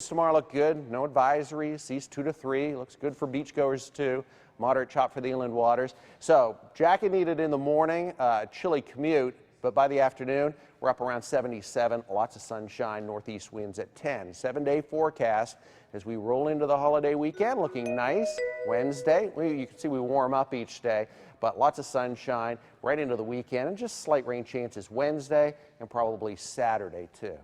tomorrow look good. No advisories. Seas 2 to 3. Looks good for beachgoers too. Moderate chop for the inland waters. So jacket needed in the morning. Chilly commute, but by the afternoon we're up around 77. Lots of sunshine. Northeast winds at 10. 7-day forecast as we roll into the holiday weekend. Looking nice. Wednesday, you can see we warm up each day, but lots of sunshine right into the weekend, and just slight rain chances Wednesday and probably Saturday too.